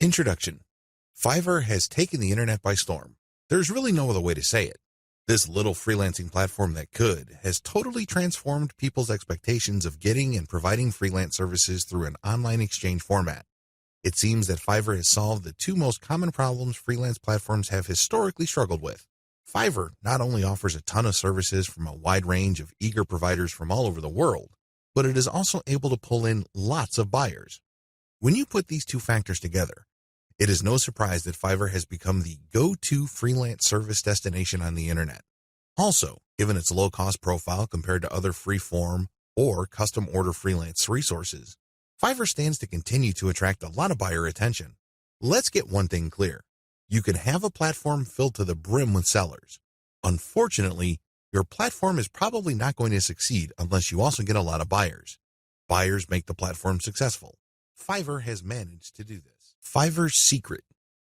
Introduction. Fiverr has taken the internet by storm. There's really no other way to say it. This little freelancing platform that could has totally transformed people's expectations of getting and providing freelance services through an online exchange format. It seems that Fiverr has solved the two most common problems freelance platforms have historically struggled with. Fiverr not only offers a ton of services from a wide range of eager providers from all over the world, but it is also able to pull in lots of buyers. When you put these two factors together, it is no surprise that Fiverr has become the go-to freelance service destination on the internet. Also, given its low-cost profile compared to other free-form or custom-order freelance resources, Fiverr stands to continue to attract a lot of buyer attention. Let's get one thing clear. You can have a platform filled to the brim with sellers. Unfortunately, your platform is probably not going to succeed unless you also get a lot of buyers. Buyers make the platform successful. Fiverr has managed to do this. Fiverr's secret.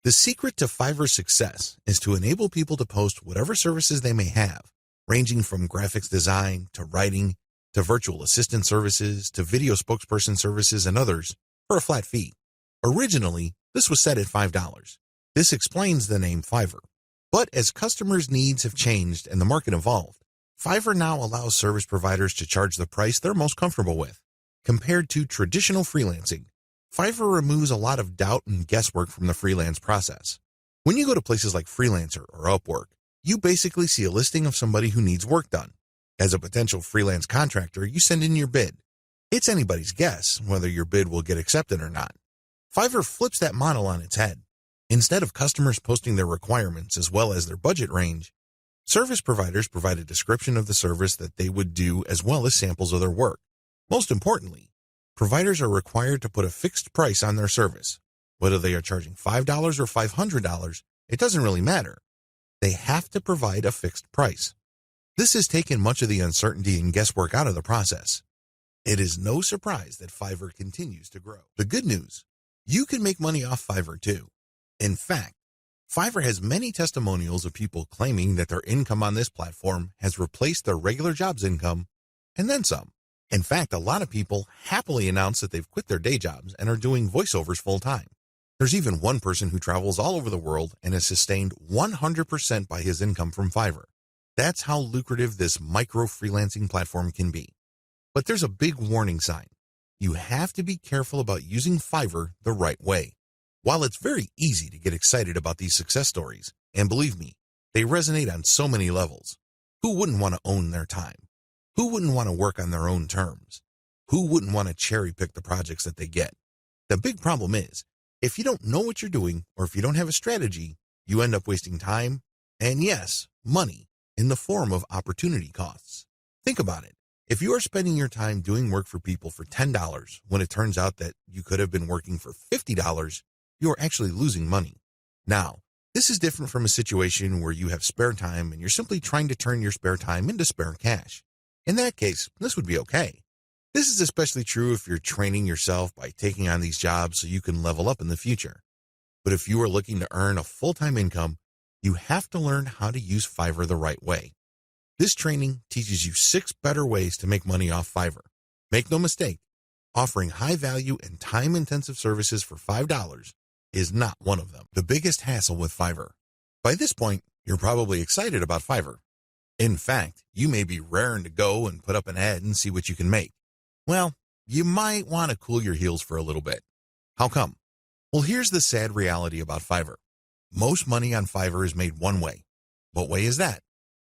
The secret to Fiverr's success is to enable people to post whatever services they may have, ranging from graphics design to writing to virtual assistant services to video spokesperson services and others for a flat fee. Originally, this was set at $5. This explains the name Fiverr. But as customers' needs have changed and the market evolved, Fiverr now allows service providers to charge the price they're most comfortable with. Compared to traditional freelancing, Fiverr removes a lot of doubt and guesswork from the freelance process. When you go to places like Freelancer or Upwork, you basically see a listing of somebody who needs work done. As a potential freelance contractor, you send in your bid. It's anybody's guess whether your bid will get accepted or not. Fiverr flips that model on its head. Instead of customers posting their requirements as well as their budget range, service providers provide a description of the service that they would do as well as samples of their work. Most importantly, providers are required to put a fixed price on their service. Whether they are charging $5 or $500, it doesn't really matter. They have to provide a fixed price. This has taken much of the uncertainty and guesswork out of the process. It is no surprise that Fiverr continues to grow. The good news, you can make money off Fiverr too. In fact, Fiverr has many testimonials of people claiming that their income on this platform has replaced their regular job's income and then some. In fact, a lot of people happily announce that they've quit their day jobs and are doing voiceovers full-time. There's even one person who travels all over the world and is sustained 100% by his income from Fiverr. That's how lucrative this micro-freelancing platform can be. But there's a big warning sign. You have to be careful about using Fiverr the right way. While it's very easy to get excited about these success stories, and believe me, they resonate on so many levels. Who wouldn't want to own their time? Who wouldn't want to work on their own terms? Who wouldn't want to cherry pick the projects that they get? The big problem is, if you don't know what you're doing or if you don't have a strategy, you end up wasting time and, yes, money in the form of opportunity costs. Think about it. If you are spending your time doing work for people for $10 when it turns out that you could have been working for $50, you are actually losing money. Now, this is different from a situation where you have spare time and you're simply trying to turn your spare time into spare cash. In that case, this would be okay. This is especially true if you're training yourself by taking on these jobs so you can level up in the future. But if you are looking to earn a full-time income, you have to learn how to use Fiverr the right way. This training teaches you 6 better ways to make money off Fiverr. Make no mistake, offering high-value and time-intensive services for $5 is not one of them. The biggest hassle with Fiverr. By this point, you're probably excited about Fiverr. In fact, you may be raring to go and put up an ad and see what you can make. Well, you might want to cool your heels for a little bit. How come? Well, here's the sad reality about Fiverr. Most money on Fiverr is made one way. What way is that?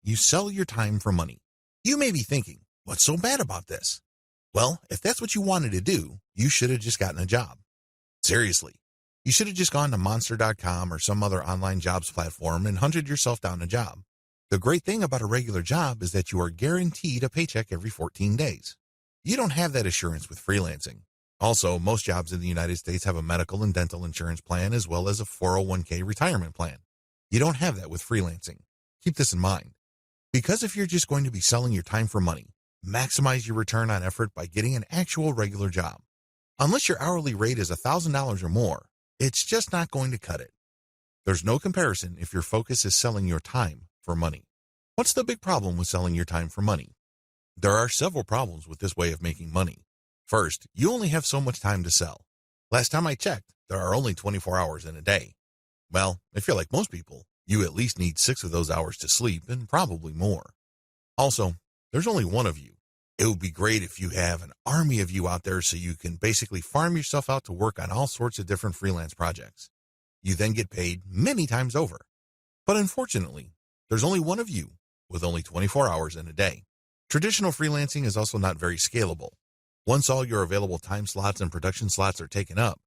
You sell your time for money. You may be thinking, what's so bad about this? Well, if that's what you wanted to do, you should have just gotten a job. Seriously, you should have just gone to monster.com or some other online jobs platform and hunted yourself down a job. The great thing about a regular job is that you are guaranteed a paycheck every 14 days. You don't have that assurance with freelancing. Also, most jobs in the United States have a medical and dental insurance plan as well as a 401k retirement plan. You don't have that with freelancing. Keep this in mind. Because if you're just going to be selling your time for money, maximize your return on effort by getting an actual regular job. Unless your hourly rate is $1,000 or more, it's just not going to cut it. There's no comparison if your focus is selling your time for money. What's the big problem with selling your time for money? There are several problems with this way of making money. First, you only have so much time to sell. Last time I checked, there are only 24 hours in a day. Well, if you're like most people, you at least need 6 of those hours to sleep and probably more. Also, there's only one of you. It would be great if you have an army of you out there so you can basically farm yourself out to work on all sorts of different freelance projects. You then get paid many times over. But unfortunately, there's only one of you with only 24 hours in a day. Traditional freelancing is also not very scalable. Once all your available time slots and production slots are taken up,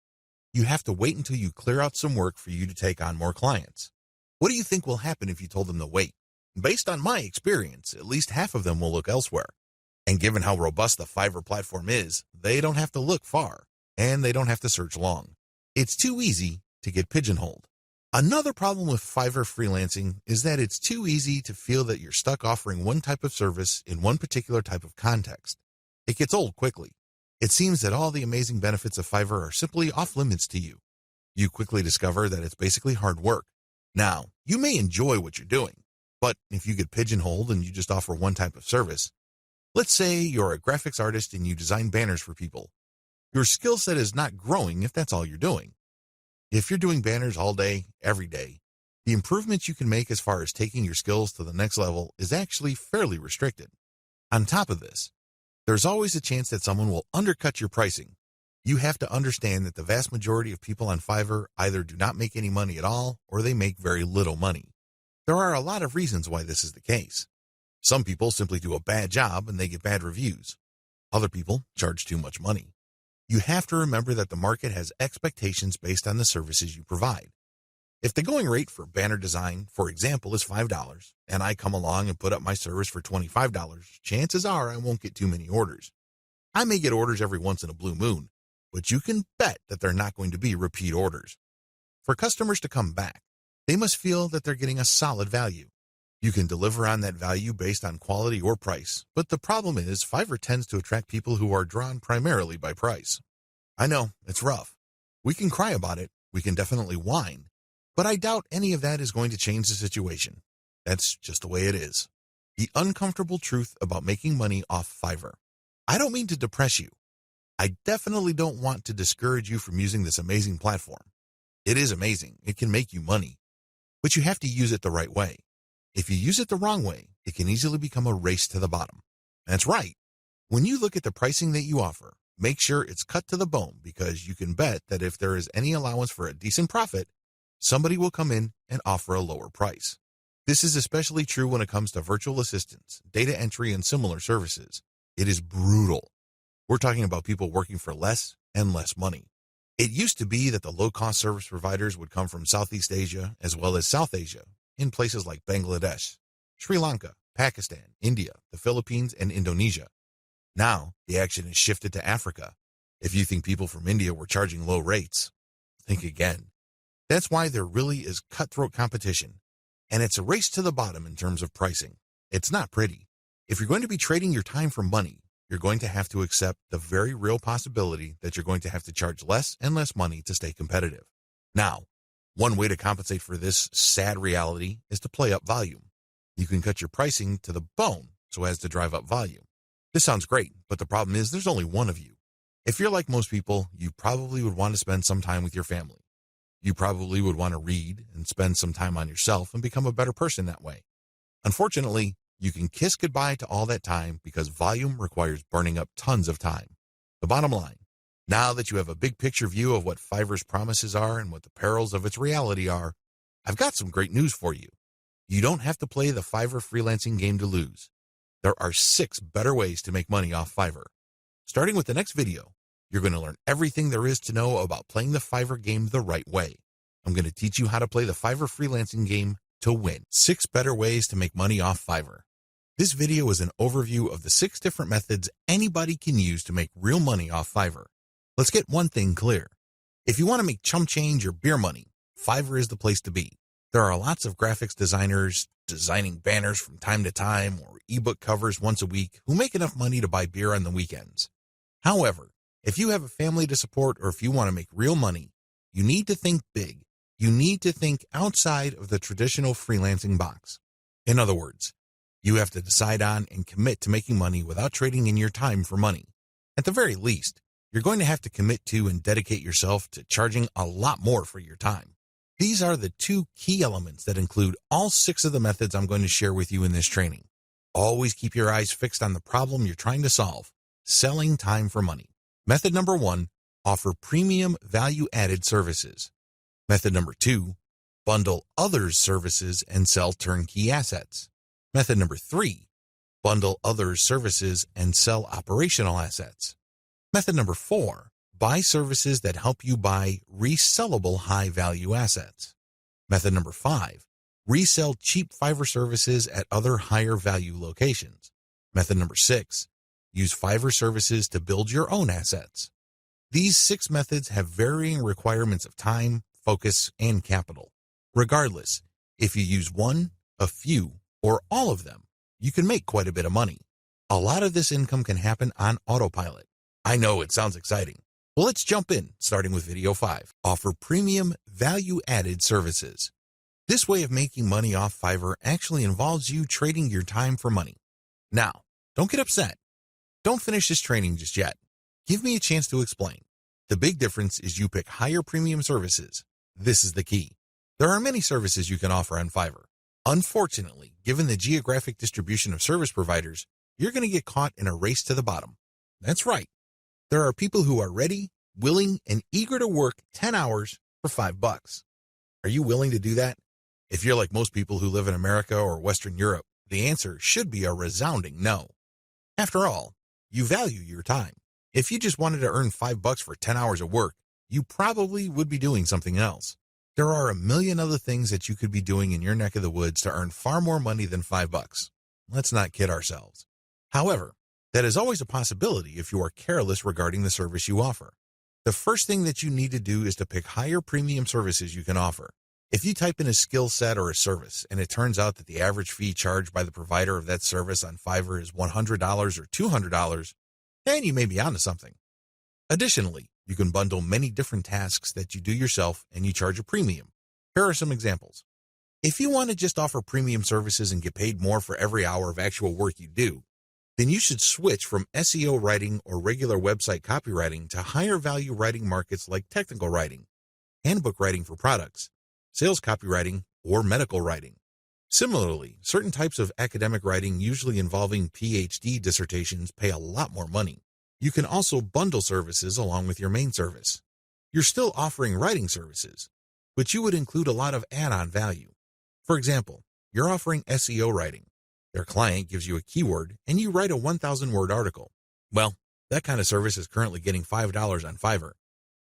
you have to wait until you clear out some work for you to take on more clients. What do you think will happen if you told them to wait? Based on my experience, at least half of them will look elsewhere. And given how robust the Fiverr platform is, they don't have to look far, and they don't have to search long. It's too easy to get pigeonholed. Another problem with Fiverr freelancing is that it's too easy to feel that you're stuck offering one type of service in one particular type of context. It gets old quickly. It seems that all the amazing benefits of Fiverr are simply off limits to you. You quickly discover that it's basically hard work. Now, you may enjoy what you're doing, but if you get pigeonholed and you just offer one type of service, let's say you're a graphics artist and you design banners for people, your skill set is not growing if that's all you're doing. If you're doing banners all day, every day, the improvements you can make as far as taking your skills to the next level is actually fairly restricted. On top of this, there's always a chance that someone will undercut your pricing. You have to understand that the vast majority of people on Fiverr either do not make any money at all or they make very little money. There are a lot of reasons why this is the case. Some people simply do a bad job and they get bad reviews. Other people charge too much money. You have to remember that the market has expectations based on the services you provide. If the going rate for banner design, for example, is $5, and I come along and put up my service for $25, chances are I won't get too many orders. I may get orders every once in a blue moon, but you can bet that they're not going to be repeat orders. For customers to come back, they must feel that they're getting a solid value. You can deliver on that value based on quality or price, but the problem is Fiverr tends to attract people who are drawn primarily by price. I know, it's rough. We can cry about it, we can definitely whine, but I doubt any of that is going to change the situation. That's just the way it is. The uncomfortable truth about making money off Fiverr. I don't mean to depress you. I definitely don't want to discourage you from using this amazing platform. It is amazing, it can make you money, but you have to use it the right way. If you use it the wrong way, it can easily become a race to the bottom. That's right. When you look at the pricing that you offer, make sure it's cut to the bone because you can bet that if there is any allowance for a decent profit, somebody will come in and offer a lower price. This is especially true when it comes to virtual assistants, data entry, and similar services. It is brutal. We're talking about people working for less and less money. It used to be that the low-cost service providers would come from Southeast Asia as well as South Asia, in places like Bangladesh, Sri Lanka, Pakistan, India, the Philippines, and Indonesia. Now, the action has shifted to Africa. If you think people from India were charging low rates, think again. That's why there really is cutthroat competition, and it's a race to the bottom in terms of pricing. It's not pretty. If you're going to be trading your time for money, you're going to have to accept the very real possibility that you're going to have to charge less and less money to stay competitive. Now, one way to compensate for this sad reality is to play up volume. You can cut your pricing to the bone so as to drive up volume. This sounds great, but the problem is there's only one of you. If you're like most people, you probably would want to spend some time with your family. You probably would want to read and spend some time on yourself and become a better person that way. Unfortunately, you can kiss goodbye to all that time because volume requires burning up tons of time. The bottom line, now that you have a big picture view of what Fiverr's promises are and what the perils of its reality are, I've got some great news for you. You don't have to play the Fiverr freelancing game to lose. There are 6 better ways to make money off Fiverr. Starting with the next video, you're going to learn everything there is to know about playing the Fiverr game the right way. I'm going to teach you how to play the Fiverr freelancing game to win. 6 better ways to make money off Fiverr. This video is an overview of the 6 different methods anybody can use to make real money off Fiverr. Let's get one thing clear. If you want to make chump change or beer money, Fiverr is the place to be. There are lots of graphics designers designing banners from time to time or ebook covers once a week who make enough money to buy beer on the weekends. However, if you have a family to support or if you want to make real money, you need to think big. You need to think outside of the traditional freelancing box. In other words, you have to decide on and commit to making money without trading in your time for money. At the very least, you're going to have to commit to and dedicate yourself to charging a lot more for your time. These are the two key elements that include all 6 of the methods I'm going to share with you in this training. Always keep your eyes fixed on the problem you're trying to solve: selling time for money. Method number 1, offer premium value-added services. Method number 2, bundle others' services and sell turnkey assets. Method number 3, bundle others' services and sell operational assets. Method number 4, buy services that help you buy resellable high-value assets. Method number 5, resell cheap Fiverr services at other higher-value locations. Method number 6, use Fiverr services to build your own assets. These 6 methods have varying requirements of time, focus, and capital. Regardless, if you use one, a few, or all of them, you can make quite a bit of money. A lot of this income can happen on autopilot. I know it sounds exciting. Well, let's jump in, starting with video 5. Offer premium value-added services. This way of making money off Fiverr actually involves you trading your time for money. Now, don't get upset. Don't finish this training just yet. Give me a chance to explain. The big difference is you pick higher premium services. This is the key. There are many services you can offer on Fiverr. Unfortunately, given the geographic distribution of service providers, you're going to get caught in a race to the bottom. That's right. There are people who are ready, willing, and eager to work 10 hours for $5. Are you willing to do that? If you're like most people who live in America or Western Europe, the answer should be a resounding no. After all, you value your time. If you just wanted to earn $5 for 10 hours of work, you probably would be doing something else. There are a million other things that you could be doing in your neck of the woods to earn far more money than $5. Let's not kid ourselves. However, that is always a possibility if you are careless regarding the service you offer. The first thing that you need to do is to pick higher premium services you can offer. If you type in a skill set or a service and it turns out that the average fee charged by the provider of that service on Fiverr is $100 or $200, then you may be onto something. Additionally, you can bundle many different tasks that you do yourself and you charge a premium. Here are some examples. If you want to just offer premium services and get paid more for every hour of actual work you do, then you should switch from SEO writing or regular website copywriting to higher value writing markets like technical writing, handbook writing for products, sales copywriting, or medical writing. Similarly, certain types of academic writing, usually involving PhD dissertations, pay a lot more money. You can also bundle services along with your main service. You're still offering writing services, but you would include a lot of add-on value. For example, you're offering SEO writing. Their client gives you a keyword and you write a 1,000-word article. Well, that kind of service is currently getting $5 on Fiverr.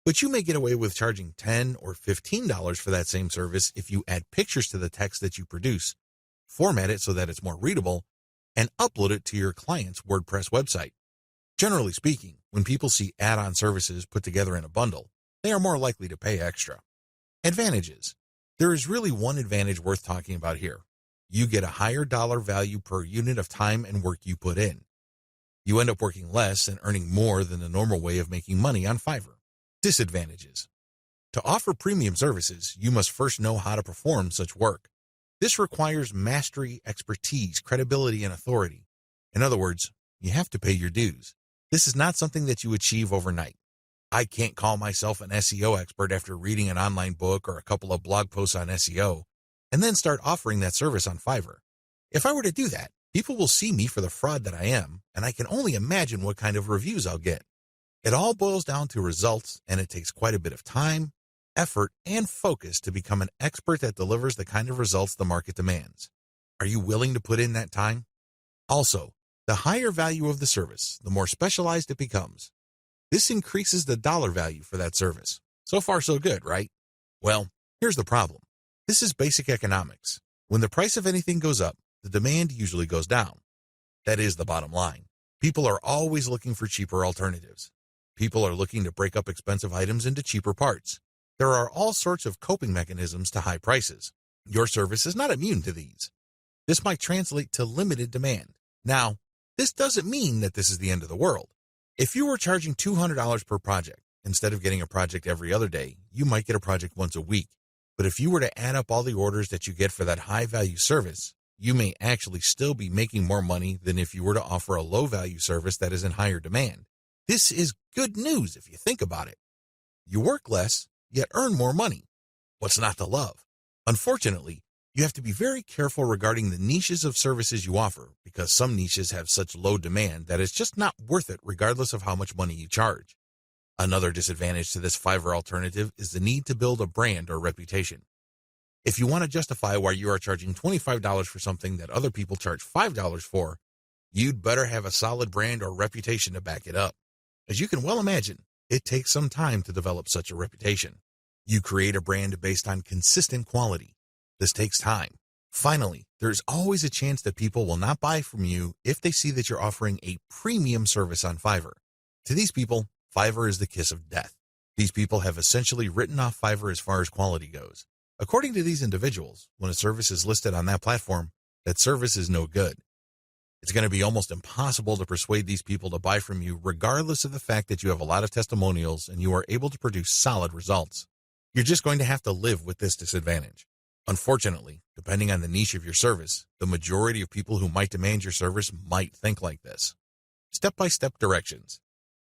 But you may get away with charging $10 or $15 for that same service if you add pictures to the text that you produce, format it so that it's more readable, and upload it to your client's WordPress website. Generally speaking, when people see add-on services put together in a bundle, they are more likely to pay extra. Advantages. There is really one advantage worth talking about here. You get a higher dollar value per unit of time and work you put in. You end up working less and earning more than the normal way of making money on Fiverr. Disadvantages. To offer premium services, you must first know how to perform such work. This requires mastery, expertise, credibility, and authority. In other words, you have to pay your dues. This is not something that you achieve overnight. I can't call myself an SEO expert after reading an online book or a couple of blog posts on SEO, and then start offering that service on Fiverr. If I were to do that, people will see me for the fraud that I am, and I can only imagine what kind of reviews I'll get. It all boils down to results, and it takes quite a bit of time, effort, and focus to become an expert that delivers the kind of results the market demands. Are you willing to put in that time? Also, the higher value of the service, the more specialized it becomes. This increases the dollar value for that service. So far, so good, right? Well, here's the problem. This is basic economics. When the price of anything goes up, the demand usually goes down. That is the bottom line. People are always looking for cheaper alternatives. People are looking to break up expensive items into cheaper parts. There are all sorts of coping mechanisms to high prices. Your service is not immune to these. This might translate to limited demand. Now, this doesn't mean that this is the end of the world. If you were charging $200 per project, instead of getting a project every other day, you might get a project once a week. But if you were to add up all the orders that you get for that high-value service, you may actually still be making more money than if you were to offer a low-value service that is in higher demand. This is good news if you think about it. You work less, yet earn more money. What's not to love? Unfortunately, you have to be very careful regarding the niches of services you offer because some niches have such low demand that it's just not worth it regardless of how much money you charge. Another disadvantage to this Fiverr alternative is the need to build a brand or reputation. If you want to justify why you are charging $25 for something that other people charge $5 for, you'd better have a solid brand or reputation to back it up. As you can well imagine, it takes some time to develop such a reputation. You create a brand based on consistent quality. This takes time. Finally, there's always a chance that people will not buy from you if they see that you're offering a premium service on Fiverr. To these people, Fiverr is the kiss of death. These people have essentially written off Fiverr as far as quality goes. According to these individuals, when a service is listed on that platform, that service is no good. It's going to be almost impossible to persuade these people to buy from you regardless of the fact that you have a lot of testimonials and you are able to produce solid results. You're just going to have to live with this disadvantage. Unfortunately, depending on the niche of your service, the majority of people who might demand your service might think like this. Step-by-step directions.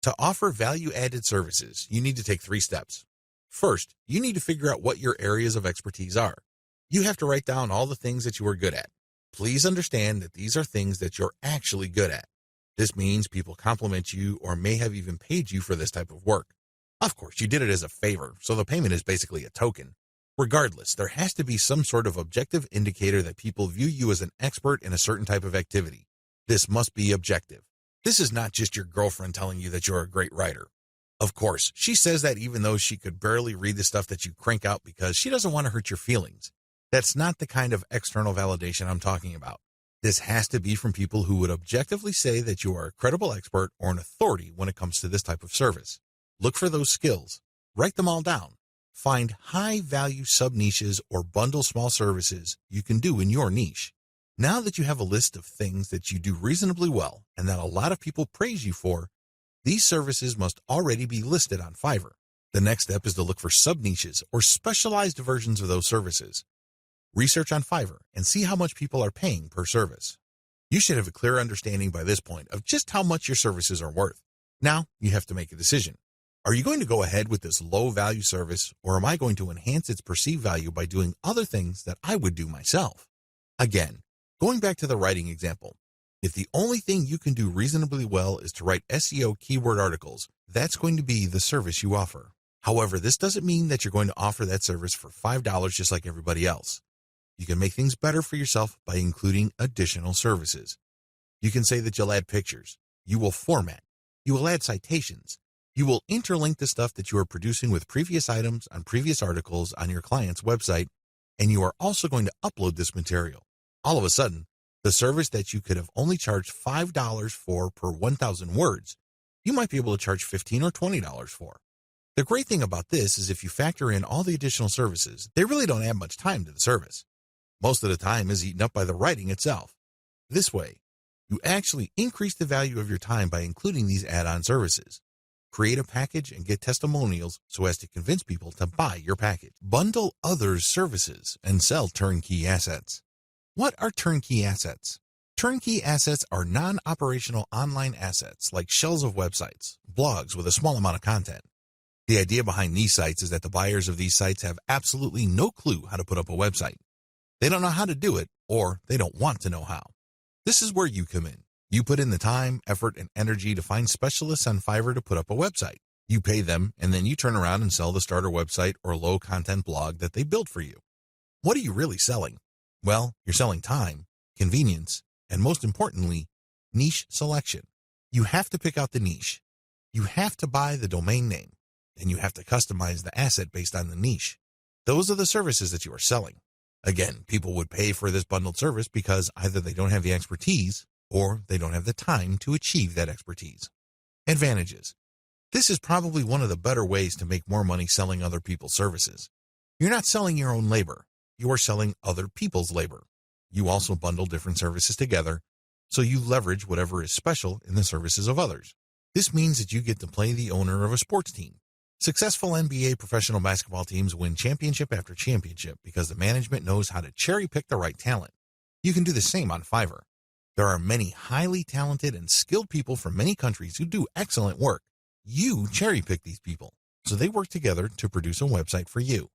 To offer value-added services, you need to take 3 steps. First, you need to figure out what your areas of expertise are. You have to write down all the things that you are good at. Please understand that these are things that you're actually good at. This means people compliment you or may have even paid you for this type of work. Of course, you did it as a favor, so the payment is basically a token. Regardless, there has to be some sort of objective indicator that people view you as an expert in a certain type of activity. This must be objective. This is not just your girlfriend telling you that you're a great writer. Of course, she says that even though she could barely read the stuff that you crank out because she doesn't want to hurt your feelings. That's not the kind of external validation I'm talking about. This has to be from people who would objectively say that you are a credible expert or an authority when it comes to this type of service. Look for those skills. Write them all down. Find high-value sub-niches or bundle small services you can do in your niche. Now that you have a list of things that you do reasonably well and that a lot of people praise you for, these services must already be listed on Fiverr. The next step is to look for sub-niches or specialized versions of those services. Research on Fiverr and see how much people are paying per service. You should have a clear understanding by this point of just how much your services are worth. Now you have to make a decision. Are you going to go ahead with this low-value service, or am I going to enhance its perceived value by doing other things that I would do myself? Again, going back to the writing example, if the only thing you can do reasonably well is to write SEO keyword articles, that's going to be the service you offer. However, this doesn't mean that you're going to offer that service for $5 just like everybody else. You can make things better for yourself by including additional services. You can say that you'll add pictures, you will format, you will add citations, you will interlink the stuff that you are producing with previous items on previous articles on your client's website, and you are also going to upload this material. All of a sudden, the service that you could have only charged $5 for per 1,000 words, you might be able to charge $15 or $20 for. The great thing about this is if you factor in all the additional services, they really don't add much time to the service. Most of the time is eaten up by the writing itself. This way, you actually increase the value of your time by including these add-on services. Create a package and get testimonials so as to convince people to buy your package. Bundle others' services and sell turnkey assets. What are turnkey assets? Turnkey assets are non-operational online assets like shells of websites, blogs with a small amount of content. The idea behind these sites is that the buyers of these sites have absolutely no clue how to put up a website. They don't know how to do it, or they don't want to know how. This is where you come in. You put in the time, effort, and energy to find specialists on Fiverr to put up a website. You pay them, and then you turn around and sell the starter website or low-content blog that they built for you. What are you really selling? Well, you're selling time, convenience, and most importantly, niche selection. You have to pick out the niche. You have to buy the domain name, and you have to customize the asset based on the niche. Those are the services that you are selling. Again, people would pay for this bundled service because either they don't have the expertise or they don't have the time to achieve that expertise. Advantages. This is probably one of the better ways to make more money selling other people's services. You're not selling your own labor. You are selling other people's labor. You also bundle different services together, so you leverage whatever is special in the services of others. This means that you get to play the owner of a sports team. Successful NBA professional basketball teams win championship after championship because the management knows how to cherry-pick the right talent. You can do the same on Fiverr. There are many highly talented and skilled people from many countries who do excellent work. You cherry-pick these people, so they work together to produce a website for you.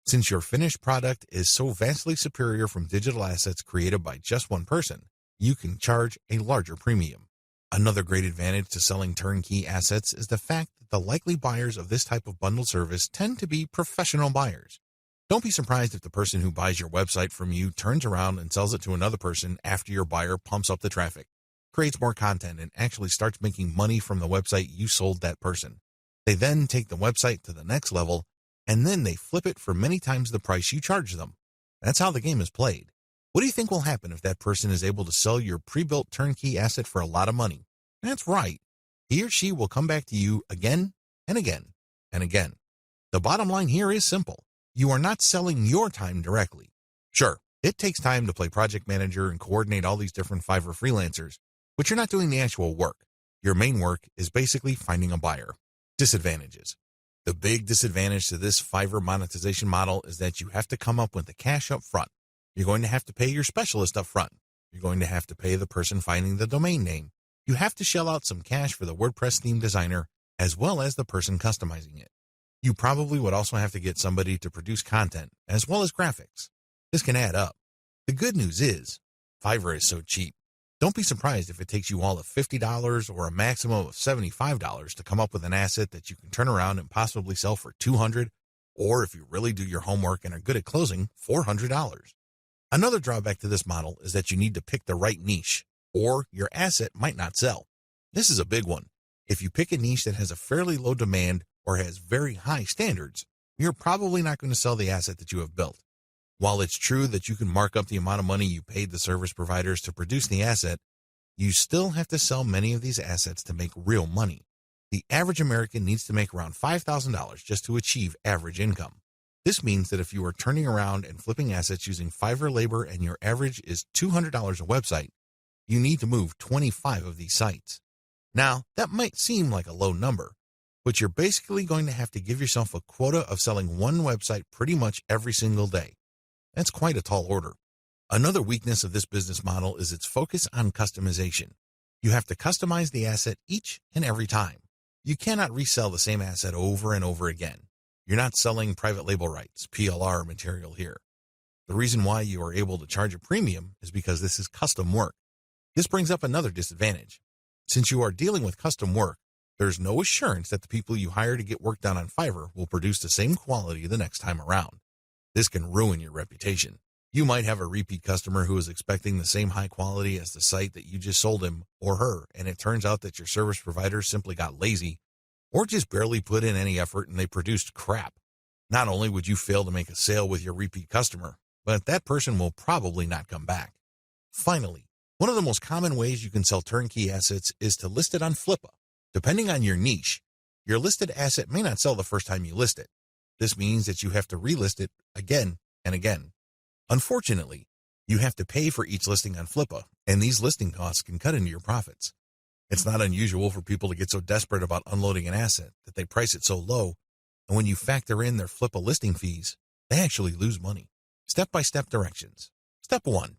Since your finished product is so vastly superior from digital assets created by just one person, you can charge a larger premium. Another great advantage to selling turnkey assets is the fact that the likely buyers of this type of bundled service tend to be professional buyers. Don't be surprised if the person who buys your website from you turns around and sells it to another person after your buyer pumps up the traffic, creates more content, and actually starts making money from the website you sold that person. They then take the website to the next level, and then they flip it for many times the price you charge them. That's how the game is played. What do you think will happen if that person is able to sell your pre-built turnkey asset for a lot of money? That's right. He or she will come back to you again and again and again. The bottom line here is simple. You are not selling your time directly. Sure, it takes time to play project manager and coordinate all these different Fiverr freelancers, but you're not doing the actual work. Your main work is basically finding a buyer. Disadvantages. The big disadvantage to this Fiverr monetization model is that you have to come up with the cash up front. You're going to have to pay your specialist up front. You're going to have to pay the person finding the domain name. You have to shell out some cash for the WordPress theme designer as well as the person customizing it. You probably would also have to get somebody to produce content as well as graphics. This can add up. The good news is, Fiverr is so cheap. Don't be surprised if it takes you all of $50 or a maximum of $75 to come up with an asset that you can turn around and possibly sell for $200, or if you really do your homework and are good at closing, $400. Another drawback to this model is that you need to pick the right niche, or your asset might not sell. This is a big one. If you pick a niche that has a fairly low demand or has very high standards, you're probably not going to sell the asset that you have built. While it's true that you can mark up the amount of money you paid the service providers to produce the asset, you still have to sell many of these assets to make real money. The average American needs to make around $5,000 just to achieve average income. This means that if you are turning around and flipping assets using Fiverr labor and your average is $200 a website, you need to move 25 of these sites. Now, that might seem like a low number, but you're basically going to have to give yourself a quota of selling one website pretty much every single day. That's quite a tall order. Another weakness of this business model is its focus on customization. You have to customize the asset each and every time. You cannot resell the same asset over and over again. You're not selling private label rights, PLR material here. The reason why you are able to charge a premium is because this is custom work. This brings up another disadvantage. Since you are dealing with custom work, there's no assurance that the people you hire to get work done on Fiverr will produce the same quality the next time around. This can ruin your reputation. You might have a repeat customer who is expecting the same high quality as the site that you just sold him or her, and it turns out that your service provider simply got lazy or just barely put in any effort and they produced crap. Not only would you fail to make a sale with your repeat customer, but that person will probably not come back. Finally, one of the most common ways you can sell turnkey assets is to list it on Flippa. Depending on your niche, your listed asset may not sell the first time you list it. This means that you have to relist it again and again. Unfortunately, you have to pay for each listing on Flippa, and these listing costs can cut into your profits. It's not unusual for people to get so desperate about unloading an asset that they price it so low, and when you factor in their Flippa listing fees, they actually lose money. Step-by-step directions. Step 1.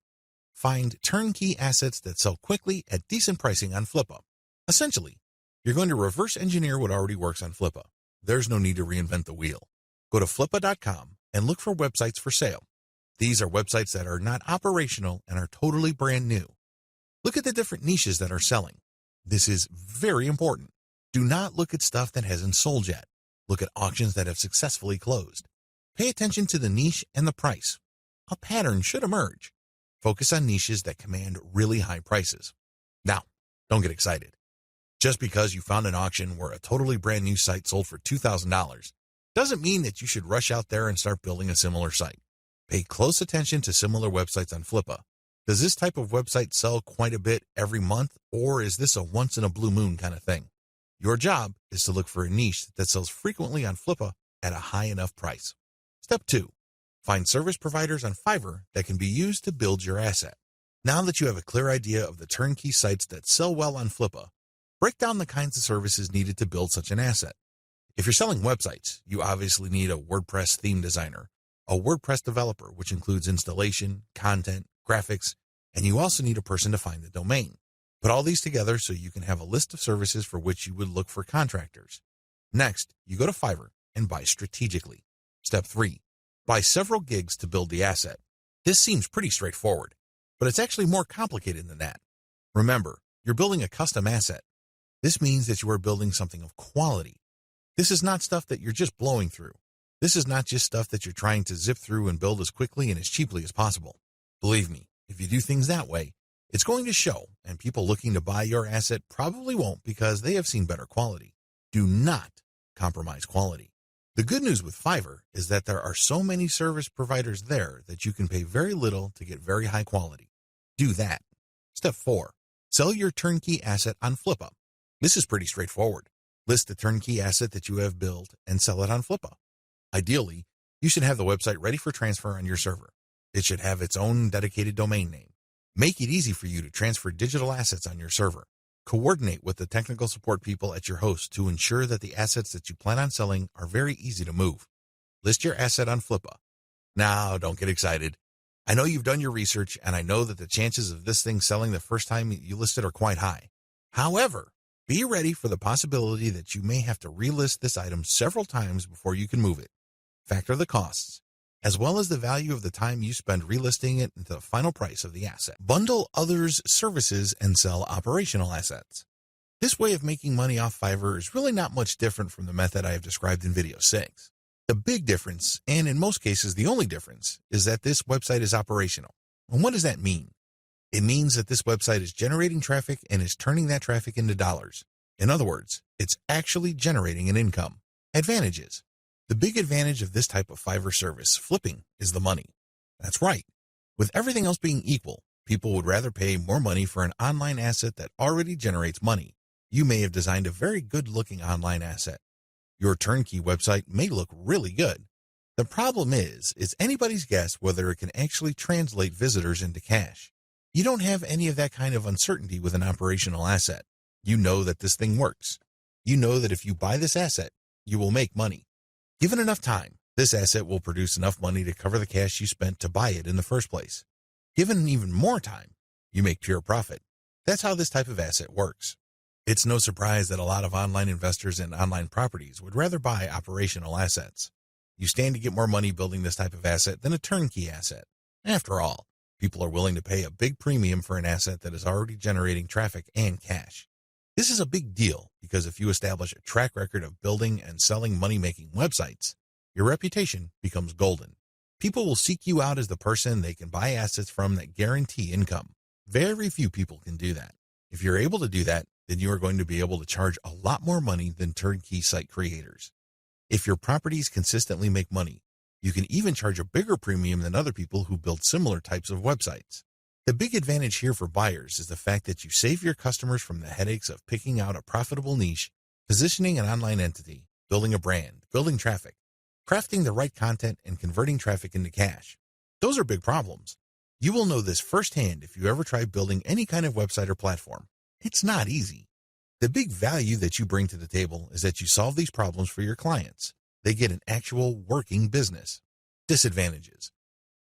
Find turnkey assets that sell quickly at decent pricing on Flippa. Essentially, you're going to reverse engineer what already works on Flippa. There's no need to reinvent the wheel. Go to flippa.com and look for websites for sale. These are websites that are not operational and are totally brand new. Look at the different niches that are selling. This is very important. Do not look at stuff that hasn't sold yet. Look at auctions that have successfully closed. Pay attention to the niche and the price. A pattern should emerge. Focus on niches that command really high prices. Now, don't get excited. Just because you found an auction where a totally brand new site sold for $2,000 doesn't mean that you should rush out there and start building a similar site. Pay close attention to similar websites on Flippa. Does this type of website sell quite a bit every month, or is this a once-in-a-blue-moon kind of thing? Your job is to look for a niche that sells frequently on Flippa at a high enough price. Step 2. Find service providers on Fiverr that can be used to build your asset. Now that you have a clear idea of the turnkey sites that sell well on Flippa, break down the kinds of services needed to build such an asset. If you're selling websites, you obviously need a WordPress theme designer, a WordPress developer, which includes installation, content, graphics, and you also need a person to find the domain. Put all these together so you can have a list of services for which you would look for contractors. Next, you go to Fiverr and buy strategically. Step 3. Buy several gigs to build the asset. This seems pretty straightforward, but it's actually more complicated than that. Remember, you're building a custom asset. This means that you are building something of quality. This is not stuff that you're just blowing through. This is not just stuff that you're trying to zip through and build as quickly and as cheaply as possible. Believe me, if you do things that way, it's going to show, and people looking to buy your asset probably won't because they have seen better quality. Do not compromise quality. The good news with Fiverr is that there are so many service providers there that you can pay very little to get very high quality. Do that. Step 4. Sell your turnkey asset on Flippa. This is pretty straightforward. List the turnkey asset that you have built and sell it on Flippa. Ideally, you should have the website ready for transfer on your server. It should have its own dedicated domain name. Make it easy for you to transfer digital assets on your server. Coordinate with the technical support people at your host to ensure that the assets that you plan on selling are very easy to move. List your asset on Flippa. Now, don't get excited. I know you've done your research, and I know that the chances of this thing selling the first time you list it are quite high. However, be ready for the possibility that you may have to relist this item several times before you can move it. Factor the costs, as well as the value of the time you spend relisting it into the final price of the asset. Bundle others' services and sell operational assets. This way of making money off Fiverr is really not much different from the method I have described in video 6. The big difference, and in most cases the only difference, is that this website is operational. And what does that mean? It means that this website is generating traffic and is turning that traffic into dollars. In other words, it's actually generating an income. Advantages. The big advantage of this type of Fiverr service, flipping, is the money. That's right. With everything else being equal, people would rather pay more money for an online asset that already generates money. You may have designed a very good-looking online asset. Your turnkey website may look really good. The problem is, it's anybody's guess whether it can actually translate visitors into cash. You don't have any of that kind of uncertainty with an operational asset. You know that this thing works. You know that if you buy this asset, you will make money. Given enough time, this asset will produce enough money to cover the cash you spent to buy it in the first place. Given even more time, you make pure profit. That's how this type of asset works. It's no surprise that a lot of online investors in online properties would rather buy operational assets. You stand to get more money building this type of asset than a turnkey asset. After all, people are willing to pay a big premium for an asset that is already generating traffic and cash. This is a big deal because if you establish a track record of building and selling money-making websites, your reputation becomes golden. People will seek you out as the person they can buy assets from that guarantee income. Very few people can do that. If you're able to do that, then you are going to be able to charge a lot more money than turnkey site creators. If your properties consistently make money, you can even charge a bigger premium than other people who build similar types of websites. The big advantage here for buyers is the fact that you save your customers from the headaches of picking out a profitable niche, positioning an online entity, building a brand, building traffic, crafting the right content, and converting traffic into cash. Those are big problems. You will know this firsthand if you ever try building any kind of website or platform. It's not easy. The big value that you bring to the table is that you solve these problems for your clients. They get an actual working business. Disadvantages.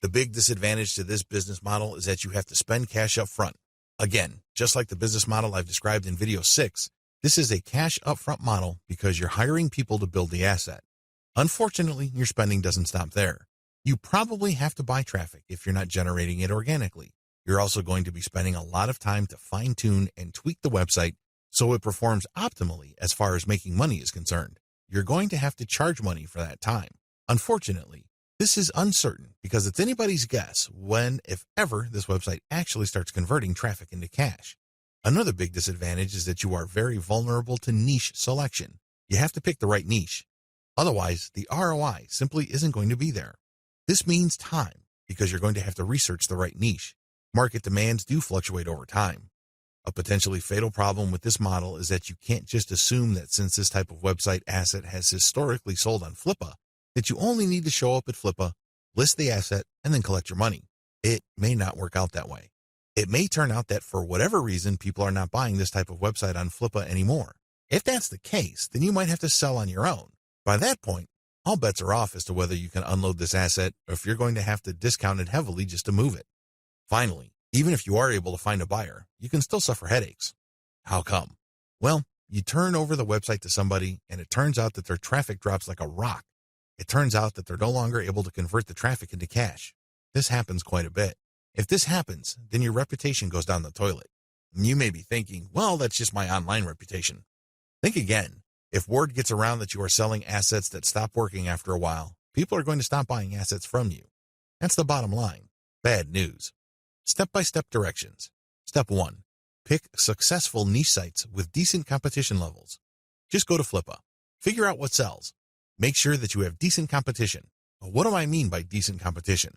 The big disadvantage to this business model is that you have to spend cash up front. Again, just like the business model I've described in video 6, this is a cash upfront model because you're hiring people to build the asset. Unfortunately, your spending doesn't stop there. You probably have to buy traffic if you're not generating it organically. You're also going to be spending a lot of time to fine-tune and tweak the website so it performs optimally as far as making money is concerned. You're going to have to charge money for that time. Unfortunately, this is uncertain because it's anybody's guess when, if ever, this website actually starts converting traffic into cash. Another big disadvantage is that you are very vulnerable to niche selection. You have to pick the right niche. Otherwise, the ROI simply isn't going to be there. This means time because you're going to have to research the right niche. Market demands do fluctuate over time. A potentially fatal problem with this model is that you can't just assume that since this type of website asset has historically sold on Flippa, that you only need to show up at Flippa, list the asset, and then collect your money. It may not work out that way. It may turn out that for whatever reason, people are not buying this type of website on Flippa anymore. If that's the case, then you might have to sell on your own. By that point, all bets are off as to whether you can unload this asset or if you're going to have to discount it heavily just to move it. Finally, Even if you are able to find a buyer, you can still suffer headaches. How come? Well, you turn over the website to somebody and it turns out that their traffic drops like a rock. It turns out that they're no longer able to convert the traffic into cash. This happens quite a bit. If this happens, then your reputation goes down the toilet. You may be thinking, well, that's just my online reputation. Think again. If word gets around that you are selling assets that stop working after a while, people are going to stop buying assets from you. That's the bottom line. Bad news. Step-by-step directions. Step 1. Pick successful niche sites with decent competition levels. Just go to Flippa. Figure out what sells. Make sure that you have decent competition. What do I mean by decent competition?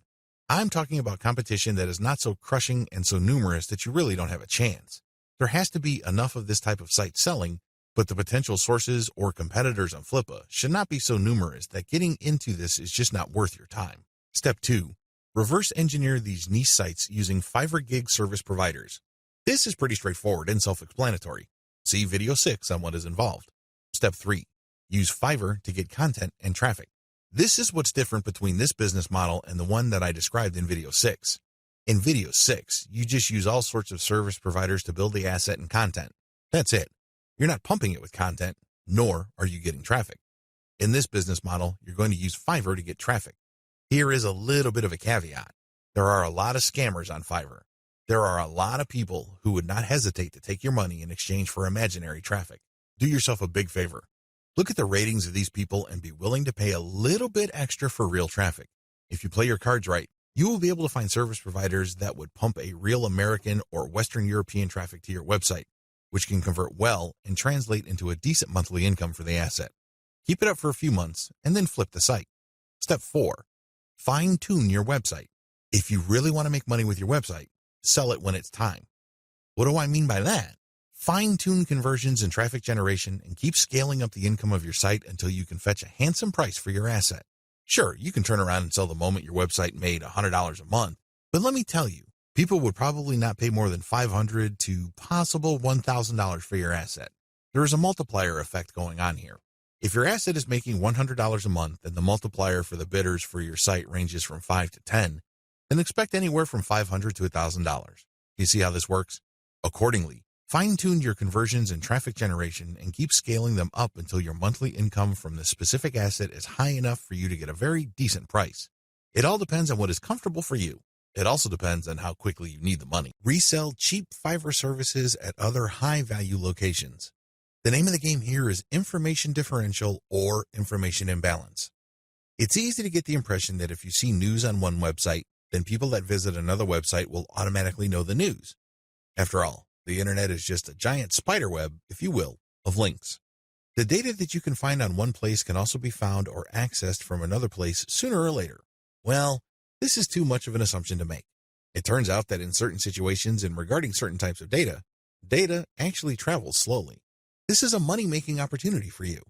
I'm talking about competition that is not so crushing and so numerous that you really don't have a chance. There has to be enough of this type of site selling, but the potential sources or competitors on Flippa should not be so numerous that getting into this is just not worth your time. Step 2. Reverse engineer these niche sites using Fiverr gig service providers. This is pretty straightforward and self-explanatory. See video 6 on what is involved. Step 3. Use Fiverr to get content and traffic. This is what's different between this business model and the one that I described in video 6. In video 6, you just use all sorts of service providers to build the asset and content. That's it. You're not pumping it with content, nor are you getting traffic. In this business model, you're going to use Fiverr to get traffic. Here is a little bit of a caveat. There are a lot of scammers on Fiverr. There are a lot of people who would not hesitate to take your money in exchange for imaginary traffic. Do yourself a big favor. Look at the ratings of these people and be willing to pay a little bit extra for real traffic. If you play your cards right, you will be able to find service providers that would pump a real American or Western European traffic to your website, which can convert well and translate into a decent monthly income for the asset. Keep it up for a few months and then flip the site. Step 4. Fine-tune your website. If you really want to make money with your website, sell it when it's time. What do I mean by that? Fine-tune conversions and traffic generation and keep scaling up the income of your site until you can fetch a handsome price for your asset. Sure, you can turn around and sell the moment your website made $100 a month, but let me tell you, people would probably not pay more than $500 to possible $1,000 for your asset. There is a multiplier effect going on here. If your asset is making $100 a month and the multiplier for the bidders for your site ranges from 5 to 10, then expect anywhere from $500 to $1,000. You see how this works? Accordingly, fine-tune your conversions and traffic generation and keep scaling them up until your monthly income from the specific asset is high enough for you to get a very decent price. It all depends on what is comfortable for you. It also depends on how quickly you need the money. Resell cheap Fiverr services at other high-value locations. The name of the game here is information differential or information imbalance. It's easy to get the impression that if you see news on one website, then people that visit another website will automatically know the news. After all, the internet is just a giant spider web, if you will, of links. The data that you can find on one place can also be found or accessed from another place sooner or later. Well, this is too much of an assumption to make. It turns out that in certain situations and regarding certain types of data actually travels slowly. This is a money-making opportunity for you.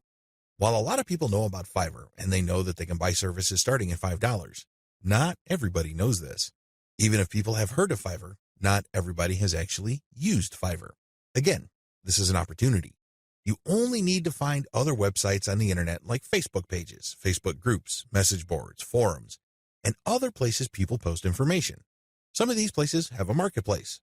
While a lot of people know about Fiverr and they know that they can buy services starting at $5, not everybody knows this. Even if people have heard of Fiverr, not everybody has actually used Fiverr. Again, this is an opportunity. You only need to find other websites on the internet like Facebook pages, Facebook groups, message boards, forums, and other places people post information. Some of these places have a marketplace.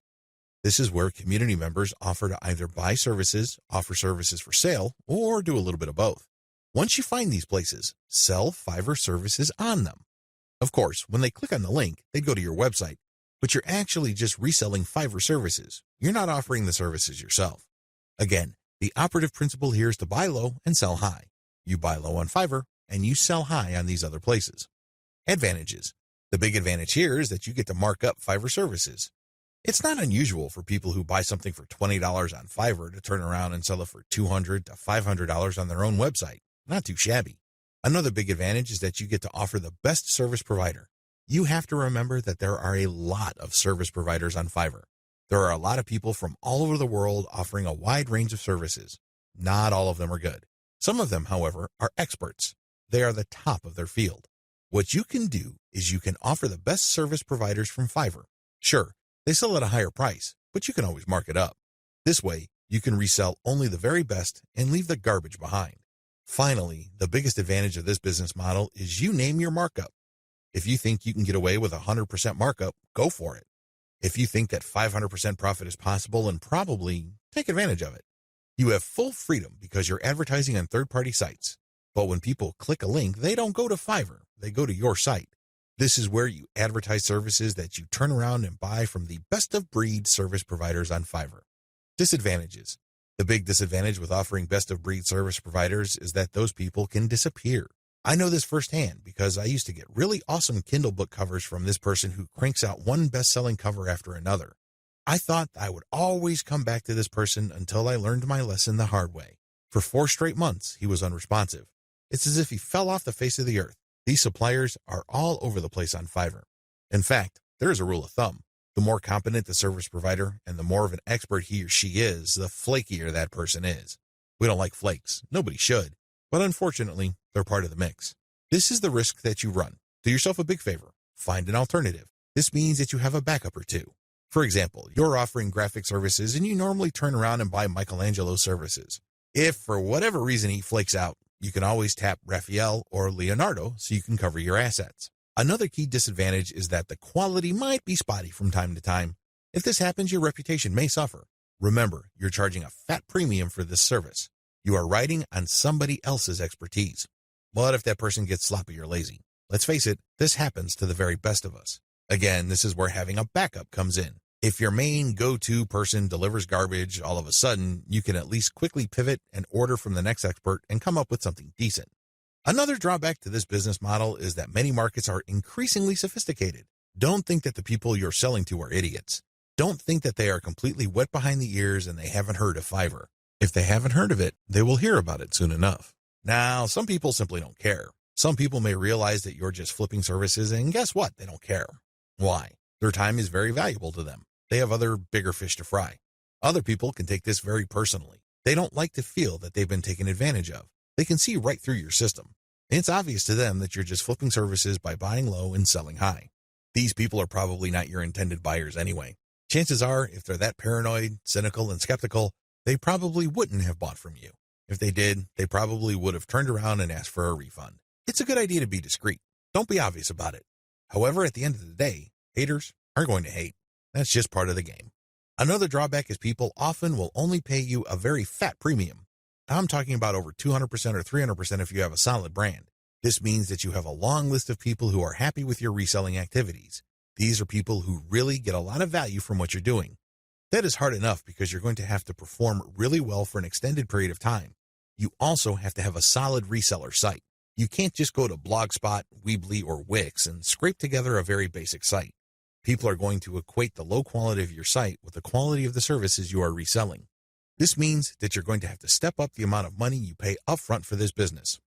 This is where community members offer to either buy services, offer services for sale, or do a little bit of both. Once you find these places, sell Fiverr services on them. Of course, when they click on the link, they go to your website, but you're actually just reselling Fiverr services. You're not offering the services yourself. Again, the operative principle here is to buy low and sell high. You buy low on Fiverr, and you sell high on these other places. Advantages. The big advantage here is that you get to mark up Fiverr services. It's not unusual for people who buy something for $20 on Fiverr to turn around and sell it for $200 to $500 on their own website. Not too shabby. Another big advantage is that you get to offer the best service provider. You have to remember that there are a lot of service providers on Fiverr. There are a lot of people from all over the world offering a wide range of services. Not all of them are good. Some of them, however, are experts. They are the top of their field. What you can do is you can offer the best service providers from Fiverr. Sure, they sell at a higher price, but you can always mark it up. This way, you can resell only the very best and leave the garbage behind. Finally, the biggest advantage of this business model is you name your markup. If you think you can get away with 100% markup, go for it. If you think that 500% profit is possible, and probably take advantage of it. You have full freedom because you're advertising on third-party sites. But when people click a link, they don't go to Fiverr, they go to your site. This is where you advertise services that you turn around and buy from the best-of-breed service providers on Fiverr. Disadvantages. The big disadvantage with offering best-of-breed service providers is that those people can disappear. I know this firsthand because I used to get really awesome Kindle book covers from this person who cranks out one best-selling cover after another. I thought I would always come back to this person until I learned my lesson the hard way. For 4 straight months, he was unresponsive. It's as if he fell off the face of the earth. These suppliers are all over the place on Fiverr. In fact, there is a rule of thumb. The more competent the service provider and the more of an expert he or she is, the flakier that person is. We don't like flakes. Nobody should. But unfortunately, they're part of the mix. This is the risk that you run. Do yourself a big favor. Find an alternative. This means that you have a backup or two. For example, you're offering graphic services and you normally turn around and buy Michelangelo's services. If for whatever reason he flakes out, you can always tap Raphael or Leonardo so you can cover your assets. Another key disadvantage is that the quality might be spotty from time to time. If this happens, your reputation may suffer. Remember, you're charging a fat premium for this service. You are riding on somebody else's expertise. What if that person gets sloppy or lazy? Let's face it, this happens to the very best of us. Again, this is where having a backup comes in. If your main go-to person delivers garbage, all of a sudden, you can at least quickly pivot and order from the next expert and come up with something decent. Another drawback to this business model is that many markets are increasingly sophisticated. Don't think that the people you're selling to are idiots. Don't think that they are completely wet behind the ears and they haven't heard of Fiverr. If they haven't heard of it, they will hear about it soon enough. Now, some people simply don't care. Some people may realize that you're just flipping services, and guess what? They don't care. Why? Their time is very valuable to them. They have other bigger fish to fry. Other people can take this very personally. They don't like to feel that they've been taken advantage of. They can see right through your system. It's obvious to them that you're just flipping services by buying low and selling high. These people are probably not your intended buyers anyway. Chances are, if they're that paranoid, cynical, and skeptical, they probably wouldn't have bought from you. If they did, they probably would have turned around and asked for a refund. It's a good idea to be discreet. Don't be obvious about it. However, at the end of the day, haters are going to hate. That's just part of the game. Another drawback is people often will only pay you a very fat premium. I'm talking about over 200% or 300% if you have a solid brand. This means that you have a long list of people who are happy with your reselling activities. These are people who really get a lot of value from what you're doing. That is hard enough because you're going to have to perform really well for an extended period of time. You also have to have a solid reseller site. You can't just go to Blogspot, Weebly, or Wix and scrape together a very basic site. People are going to equate the low quality of your site with the quality of the services you are reselling. This means that you're going to have to step up the amount of money you pay upfront for this business.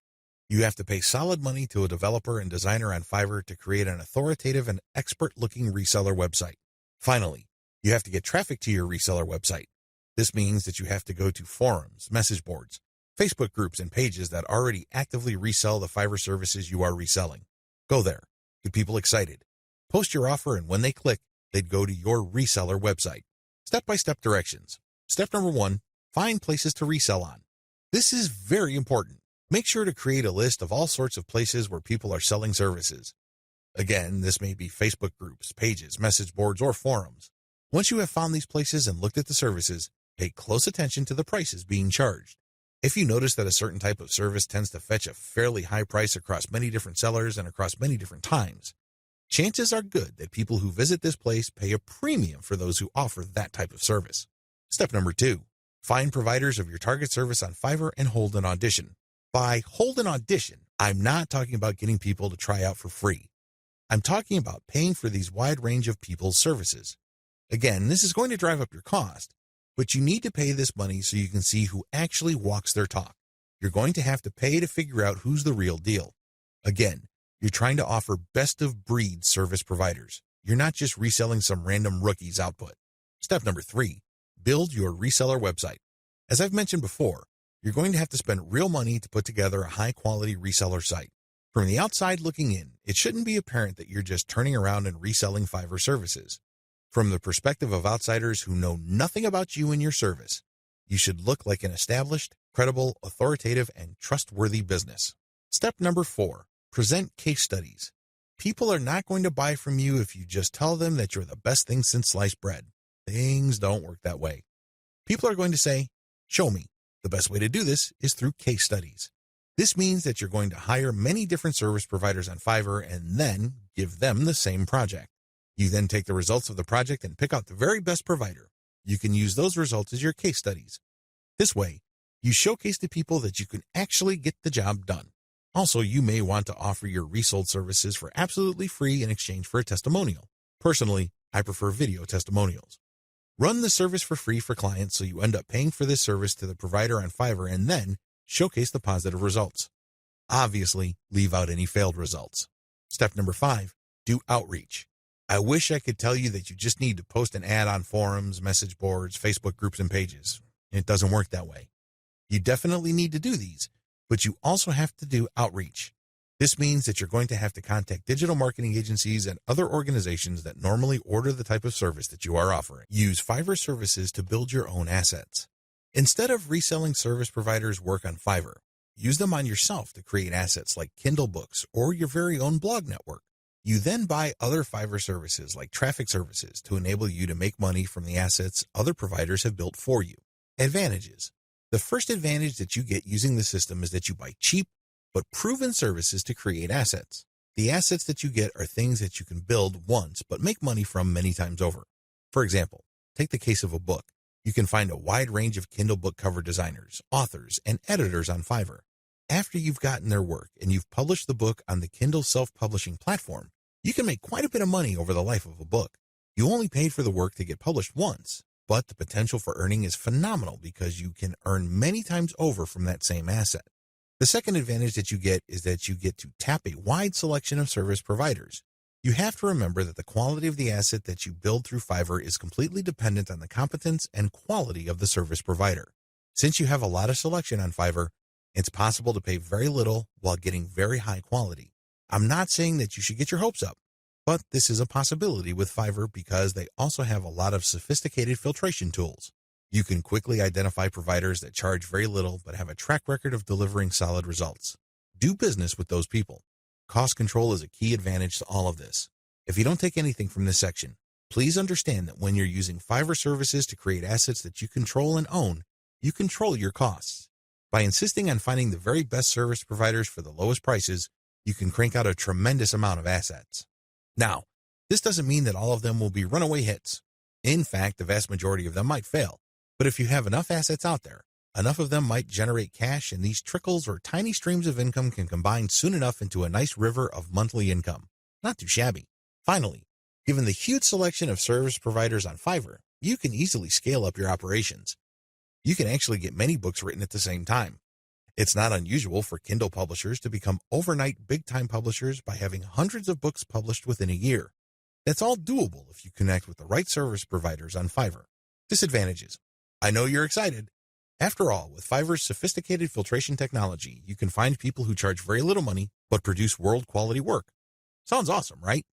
You have to pay solid money to a developer and designer on Fiverr to create an authoritative and expert-looking reseller website. Finally, you have to get traffic to your reseller website. This means that you have to go to forums, message boards, Facebook groups, and pages that already actively resell the Fiverr services you are reselling. Go there. Get people excited. Post your offer, and when they click, they'd go to your reseller website. Step-by-step directions. Step number 1, find places to resell on. This is very important. Make sure to create a list of all sorts of places where people are selling services. Again, this may be Facebook groups, pages, message boards, or forums. Once you have found these places and looked at the services, pay close attention to the prices being charged. If you notice that a certain type of service tends to fetch a fairly high price across many different sellers and across many different times, chances are good that people who visit this place pay a premium for those who offer that type of service. Step number 2, find providers of your target service on Fiverr and hold an audition. By hold an audition, I'm not talking about getting people to try out for free. I'm talking about paying for these wide range of people's services. Again, this is going to drive up your cost, but you need to pay this money so you can see who actually walks their talk. You're going to have to pay to figure out who's the real deal. Again, you're trying to offer best-of-breed service providers. You're not just reselling some random rookie's output. Step number 3, build your reseller website. As I've mentioned before, you're going to have to spend real money to put together a high-quality reseller site. From the outside looking in, it shouldn't be apparent that you're just turning around and reselling Fiverr services. From the perspective of outsiders who know nothing about you and your service, you should look like an established, credible, authoritative, and trustworthy business. Step number 4, present case studies. People are not going to buy from you if you just tell them that you're the best thing since sliced bread. Things don't work that way. People are going to say, show me. The best way to do this is through case studies. This means that you're going to hire many different service providers on Fiverr and then give them the same project. You then take the results of the project and pick out the very best provider. You can use those results as your case studies. This way, you showcase to people that you can actually get the job done. Also, you may want to offer your resold services for absolutely free in exchange for a testimonial. Personally, I prefer video testimonials. Run the service for free for clients so you end up paying for this service to the provider on Fiverr and then showcase the positive results. Obviously, leave out any failed results. Step number 5, do outreach. I wish I could tell you that you just need to post an ad on forums, message boards, Facebook groups, and pages. It doesn't work that way. You definitely need to do these, but you also have to do outreach. This means that you're going to have to contact digital marketing agencies and other organizations that normally order the type of service that you are offering. Use Fiverr services to build your own assets. Instead of reselling service providers' work on Fiverr, use them on yourself to create assets like Kindle books or your very own blog network. You then buy other Fiverr services like traffic services to enable you to make money from the assets other providers have built for you. Advantages. The first advantage that you get using the system is that you buy cheap but proven services to create assets. The assets that you get are things that you can build once but make money from many times over. For example, take the case of a book. You can find a wide range of Kindle book cover designers, authors, and editors on Fiverr. After you've gotten their work and you've published the book on the Kindle self-publishing platform, you can make quite a bit of money over the life of a book. You only paid for the work to get published once, but the potential for earning is phenomenal because you can earn many times over from that same asset. The second advantage that you get is that you get to tap a wide selection of service providers. You have to remember that the quality of the asset that you build through Fiverr is completely dependent on the competence and quality of the service provider. Since you have a lot of selection on Fiverr, it's possible to pay very little while getting very high quality. I'm not saying that you should get your hopes up, but this is a possibility with Fiverr because they also have a lot of sophisticated filtration tools. You can quickly identify providers that charge very little but have a track record of delivering solid results. Do business with those people. Cost control is a key advantage to all of this. If you don't take anything from this section, please understand that when you're using Fiverr services to create assets that you control and own, you control your costs. By insisting on finding the very best service providers for the lowest prices, you can crank out a tremendous amount of assets. Now, this doesn't mean that all of them will be runaway hits. In fact, the vast majority of them might fail. But if you have enough assets out there, enough of them might generate cash, and these trickles or tiny streams of income can combine soon enough into a nice river of monthly income. Not too shabby. Finally, given the huge selection of service providers on Fiverr, you can easily scale up your operations. You can actually get many books written at the same time. It's not unusual for Kindle publishers to become overnight big-time publishers by having hundreds of books published within a year. That's all doable if you connect with the right service providers on Fiverr. Disadvantages. I know you're excited. After all, with Fiverr's sophisticated filtration technology, you can find people who charge very little money but produce world-quality work. Sounds awesome, right?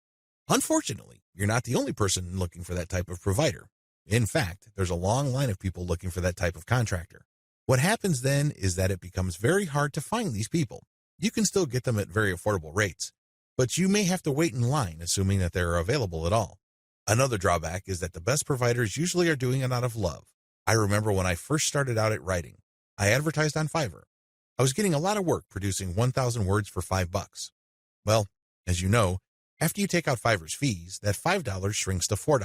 Unfortunately, you're not the only person looking for that type of provider. In fact, there's a long line of people looking for that type of contractor. What happens then is that it becomes very hard to find these people. You can still get them at very affordable rates, but you may have to wait in line, assuming that they're available at all. Another drawback is that the best providers usually are doing it out of love. I remember when I first started out at writing, I advertised on Fiverr. I was getting a lot of work producing 1,000 words for $5. Well, as you know, after you take out Fiverr's fees, that $5 shrinks to $4.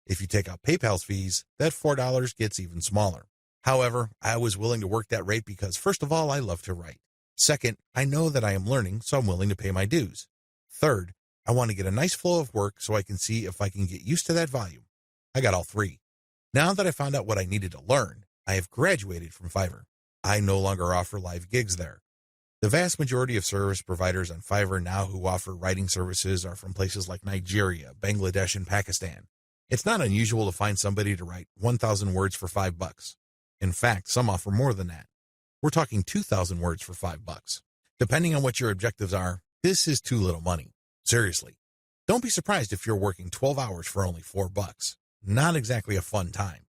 If you take out PayPal's fees, that $4 gets even smaller. However, I was willing to work that rate because, first of all, I love to write. Second, I know that I am learning, so I'm willing to pay my dues. Third, I want to get a nice flow of work so I can see if I can get used to that volume. I got all three. Now that I found out what I needed to learn, I have graduated from Fiverr. I no longer offer live gigs there. The vast majority of service providers on Fiverr now who offer writing services are from places like Nigeria, Bangladesh, and Pakistan. It's not unusual to find somebody to write 1,000 words for $5. In fact, some offer more than that. We're talking 2,000 words for $5. Depending on what your objectives are, this is too little money. Seriously. Don't be surprised if you're working 12 hours for only $4. Not exactly a fun time.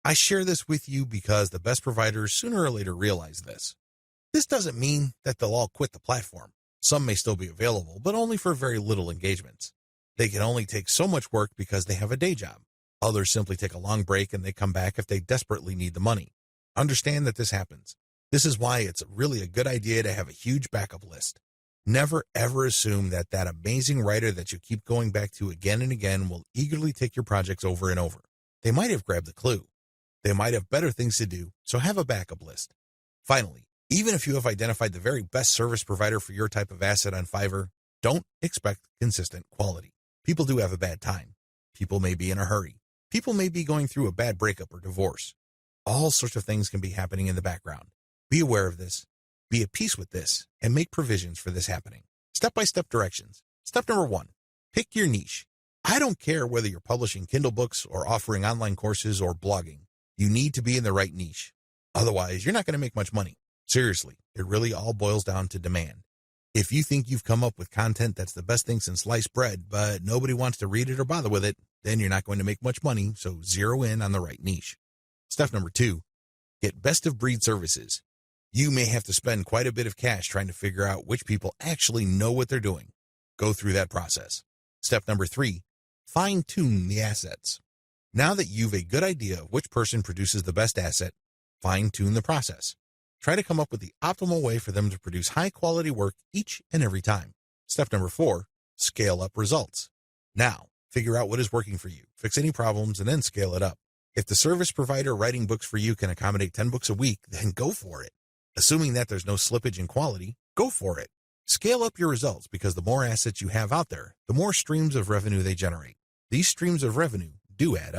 I share this with you because the best providers sooner or later realize this. This doesn't mean that they'll all quit the platform. Some may still be available, but only for very little engagements. They can only take so much work because they have a day job. Others simply take a long break and they come back if they desperately need the money. Understand that this happens. This is why it's really a good idea to have a huge backup list. Never ever assume that that amazing writer that you keep going back to again and again will eagerly take your projects over and over. They might have grabbed the clue. They might have better things to do, so have a backup list. Finally, even if you have identified the very best service provider for your type of asset on Fiverr, don't expect consistent quality. People do have a bad time. People may be in a hurry. People may be going through a bad breakup or divorce. All sorts of things can be happening in the background. Be aware of this, be at peace with this, and make provisions for this happening. Step-by-step directions. Step number 1, pick your niche. I don't care whether you're publishing Kindle books or offering online courses or blogging. You need to be in the right niche. Otherwise, you're not going to make much money. Seriously, it really all boils down to demand. If you think you've come up with content that's the best thing since sliced bread, but nobody wants to read it or bother with it, then you're not going to make much money, so zero in on the right niche. Step number 2, get best-of-breed services. You may have to spend quite a bit of cash trying to figure out which people actually know what they're doing. Go through that process. Step number 3, fine-tune the assets. Now that you've a good idea of which person produces the best asset, fine-tune the process. Try to come up with the optimal way for them to produce high-quality work each and every time. Step number 4, scale up results. Now, figure out what is working for you, fix any problems, and then scale it up. If the service provider writing books for you can accommodate 10 books a week, then go for it. Assuming that there's no slippage in quality, go for it. Scale up your results because the more assets you have out there, the more streams of revenue they generate. These streams of revenue do add up.